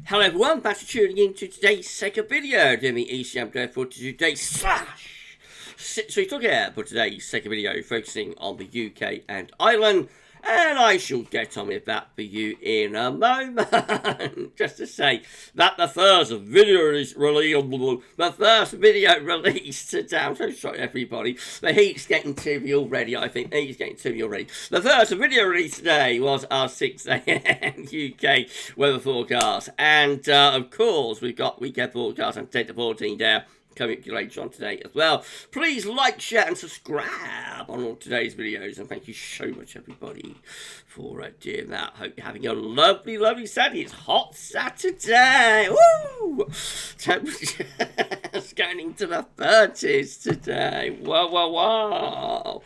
Hello everyone, thanks for tuning in to today's second video doing the ECMWF for today slash 6 weeks again for today's second video focusing on the UK and Ireland, and I shall get on with that for you in a moment. Just to say that the first video release today, I'm so sorry everybody, the heat's getting to me already, I think, the heat's getting to me already. The first video release today was our 6 AM UK weather forecast, and of course we've got weekend forecast and 10 to 14 there coming up later on today as well. Please like, share and subscribe on all today's videos, and thank you so much everybody for doing that. Hope you're having a lovely, lovely Saturday. It's hot Saturday. Woo! Temperatures going into the 30s today. Wow.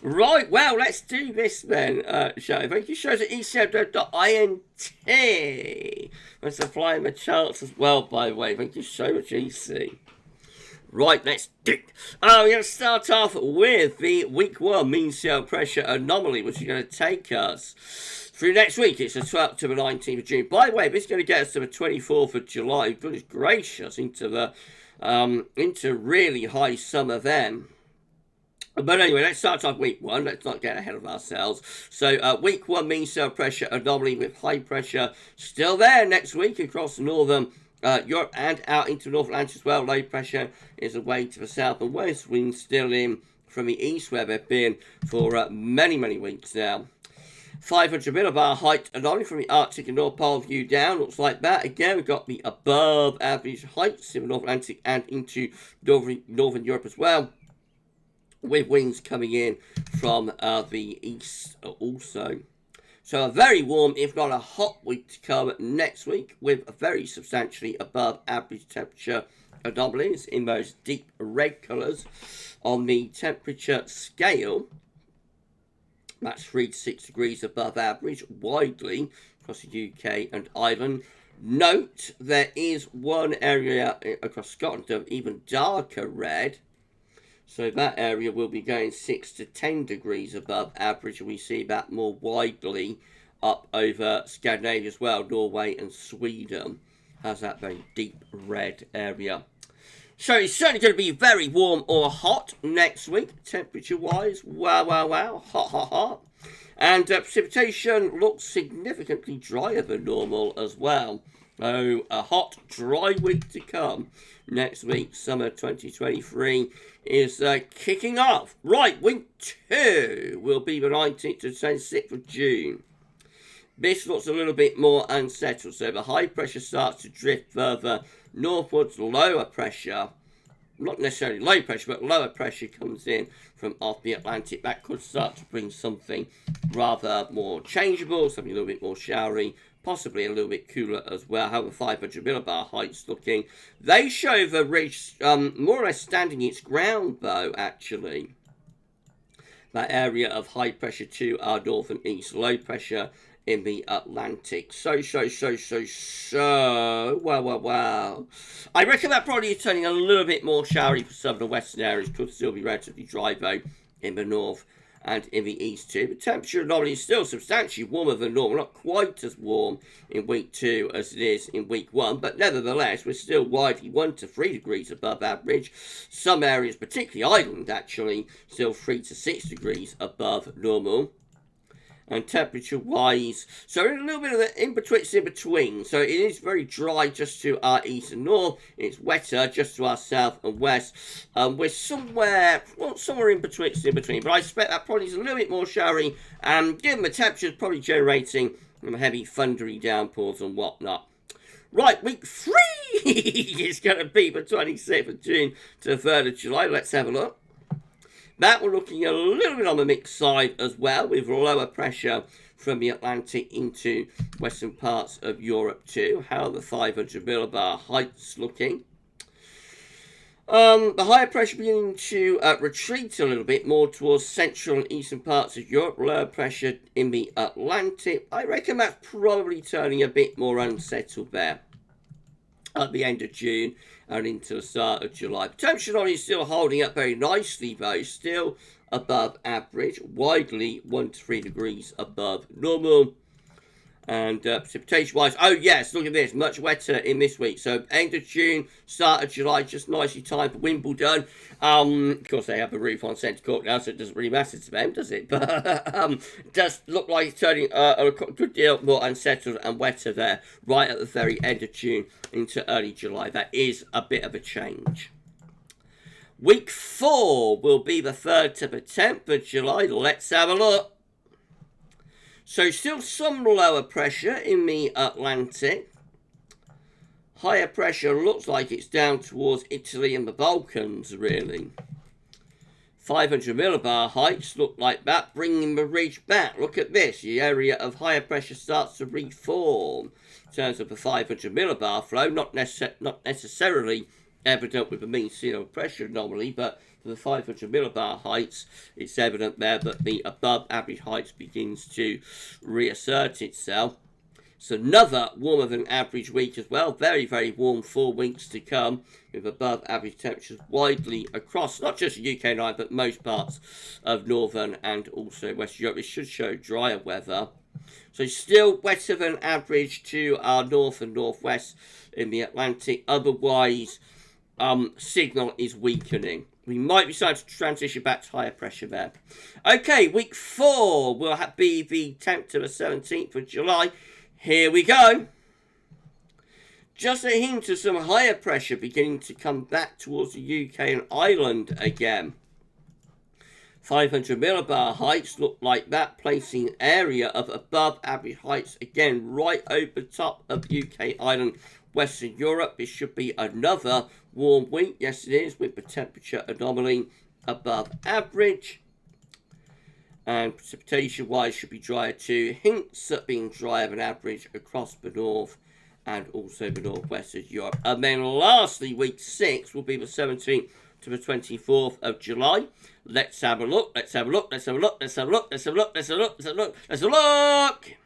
Right, well, let's do this then, shall we? Thank you, shows at ECMWF.int. I'm supplying the charts as well, by the way. Thank you so much, EC. Right, let's do it. We're going to start off with the week 1 mean sea level pressure anomaly, which is going to take us through next week. It's the 12th to the 19th of June. By the way, this is going to get us to the 24th of July. Goodness gracious, into really high summer then. But anyway, let's start off week 1. Let's not get ahead of ourselves. So, week 1 mean sea level pressure anomaly with high pressure still there next week across northern Europe and out into North Atlantic as well. Low pressure is away to the south and west. Winds still in from the east where they've been for many weeks now. 500 millibar height anomaly from the Arctic and North Pole view down. Looks like that. Again, we've got the above average heights in the North Atlantic and into Northern Europe as well, with winds coming in from the east also. So a very warm, if not a hot week to come next week, with very substantially above average temperature anomalies in those deep red colours on the temperature scale. That's 3 to 6 degrees above average widely across the UK and Ireland. Note there is one area across Scotland of even darker red. So that area will be going 6 to 10 degrees above average, and we see that more widely up over Scandinavia as well. Norway and Sweden has that very deep red area. So it's certainly going to be very warm or hot next week, temperature-wise. Wow. Hot. And precipitation looks significantly drier than normal as well. So a hot, dry week to come next week. Summer 2023 is kicking off. Right, week 2 will be the 19th to 26th of June. This looks a little bit more unsettled. So the high pressure starts to drift further northwards. Lower pressure, not necessarily low pressure, but lower pressure comes in from off the Atlantic. That could start to bring something rather more changeable, something a little bit more showery, possibly a little bit cooler as well. How the 500 millibar heights looking? They show the ridge more or less standing its ground, though, actually. That area of high pressure to our north and east, low pressure in the Atlantic. So. Wow. I reckon that probably is turning a little bit more showery for some of the western areas. Could still be relatively dry, though, in the north and in the east too. The temperature anomaly is still substantially warmer than normal, not quite as warm in week 2 as it is in week 1, but nevertheless we're still widely 1 to 3 degrees above average. Some areas, particularly Ireland actually, still 3 to 6 degrees above normal. And temperature wise, so in a little bit of the in between. So it is very dry just to our east and north. It's wetter just to our south and west. We're somewhere in between. But I expect that probably is a little bit more showery. And given the temperatures, probably generating heavy thundery downpours and whatnot. Right, week 3 is going to be the 26th of June to the 3rd of July. Let's have a look. That we're looking a little bit on the mixed side as well, with lower pressure from the Atlantic into western parts of Europe too. How are the 500 millibar heights looking? The higher pressure beginning to retreat a little bit more towards central and eastern parts of Europe. Lower pressure in the Atlantic. I reckon that's probably turning a bit more unsettled there at the end of June and into the start of July. The temperature is still holding up very nicely, though. Still above average, widely 1 to 3 degrees above normal. And precipitation-wise, oh yes, look at this, much wetter in this week. So end of June, start of July, just nicely timed for Wimbledon. Of course, they have the roof on Centre Court now, so it doesn't really matter to them, does it? But does look like it's turning a good deal more unsettled and wetter there, right at the very end of June into early July. That is a bit of a change. Week 4 will be the 3rd to the 10th of July. Let's have a look. So still some lower pressure in the Atlantic. Higher pressure looks like it's down towards Italy and the Balkans, really. 500 millibar heights look like that, bringing the ridge back. Look at this. The area of higher pressure starts to reform. In terms of the 500 millibar flow, not necessarily evident with the mean sea level pressure anomaly, but for the 500 millibar heights, it's evident there that the above average heights begins to reassert itself. It's another warmer than average week as well. Very, very warm 4 weeks to come with above average temperatures widely across, not just the UK and Ireland, but most parts of Northern and also Western Europe. It should show drier weather. So still wetter than average to our north and northwest in the Atlantic. Otherwise, signal is weakening. We might be starting to transition back to higher pressure there. Okay, week 4 will be the 10th to the 17th of July. Here we go. Just a hint of some higher pressure beginning to come back towards the UK and Ireland again. 500 millibar heights look like that, placing area of above average heights again right over top of UK, Ireland, Western Europe. This should be another warm week. Yes, it is, with the temperature anomaly above average. And precipitation-wise should be drier too. Hints at being drier than average across the north and also the northwest of Europe. And then lastly, week 6 will be the 17th to the 24th of July. Let's have a look. Let's have a look. Let's have a look. Let's have a look. Let's have a look. Let's have a look. Let's have a look. Let's have a look.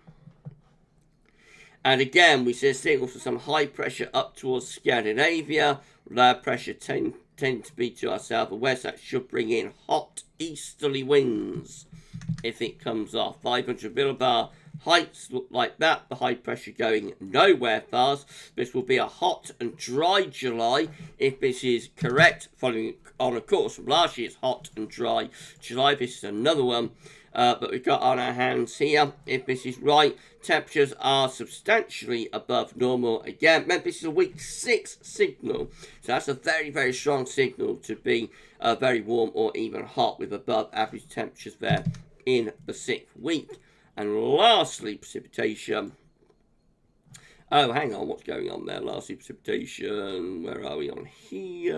And again, we see a signal for some high pressure up towards Scandinavia. Lower pressure tend to be to our south and west. That should bring in hot easterly winds if it comes off. 500 millibar heights look like that. The high pressure going nowhere fast. This will be a hot and dry July if this is correct. Following on, of course, from last year's hot and dry July. This is another one. But we've got on our hands here, if this is right, temperatures are substantially above normal again. Remember, this is a week 6 signal, so that's a very, very strong signal to be very warm or even hot with above average temperatures there in the 6th week. And lastly, precipitation. Oh, hang on, what's going on there? Lastly, precipitation, where are we on here?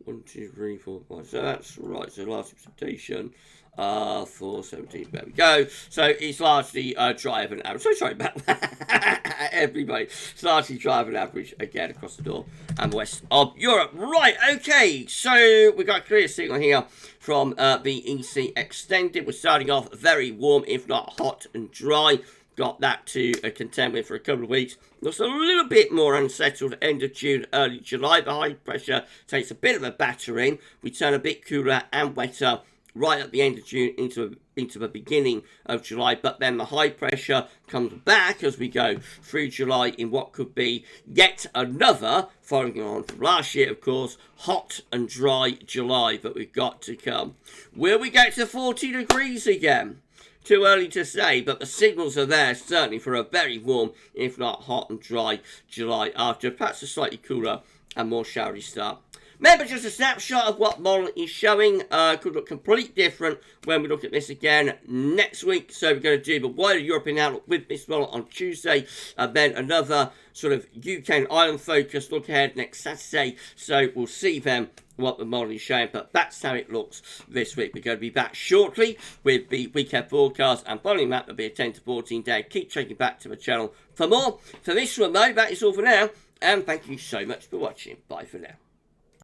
1, 2, 3, 4, 5. So that's right. So last precipitation for 17. There we go. So it's largely drier than average. So sorry about that, everybody. It's largely drier than average again across the north and west of Europe. Right. Okay. So we got a clear signal here from the EC Extended. We're starting off very warm, if not hot and dry. Got that to contend with for a couple of weeks. Looks a little bit more unsettled end of June, early July. The high pressure takes a bit of a battering. We turn a bit cooler and wetter right at the end of June into the beginning of July. But then the high pressure comes back as we go through July in what could be yet another, following on from last year, of course, hot and dry July that we've got to come. Will we get to 40 degrees again? Too early to say, but the signals are there, certainly for a very warm, if not hot and dry July after perhaps a slightly cooler and more showery start. Remember, just a snapshot of what model is showing. Could look completely different when we look at this again next week. So we're going to do the wider European outlook with this model on Tuesday, and then another sort of UK and Ireland focused look ahead next Saturday. So we'll see then what the model is showing, but that's how it looks this week. We're going to be back shortly with the weekend forecast, and following that there'll be a 10 to 14 day. Keep checking back to the channel for more. For this one though, that is all for now, and thank you so much for watching. Bye for now.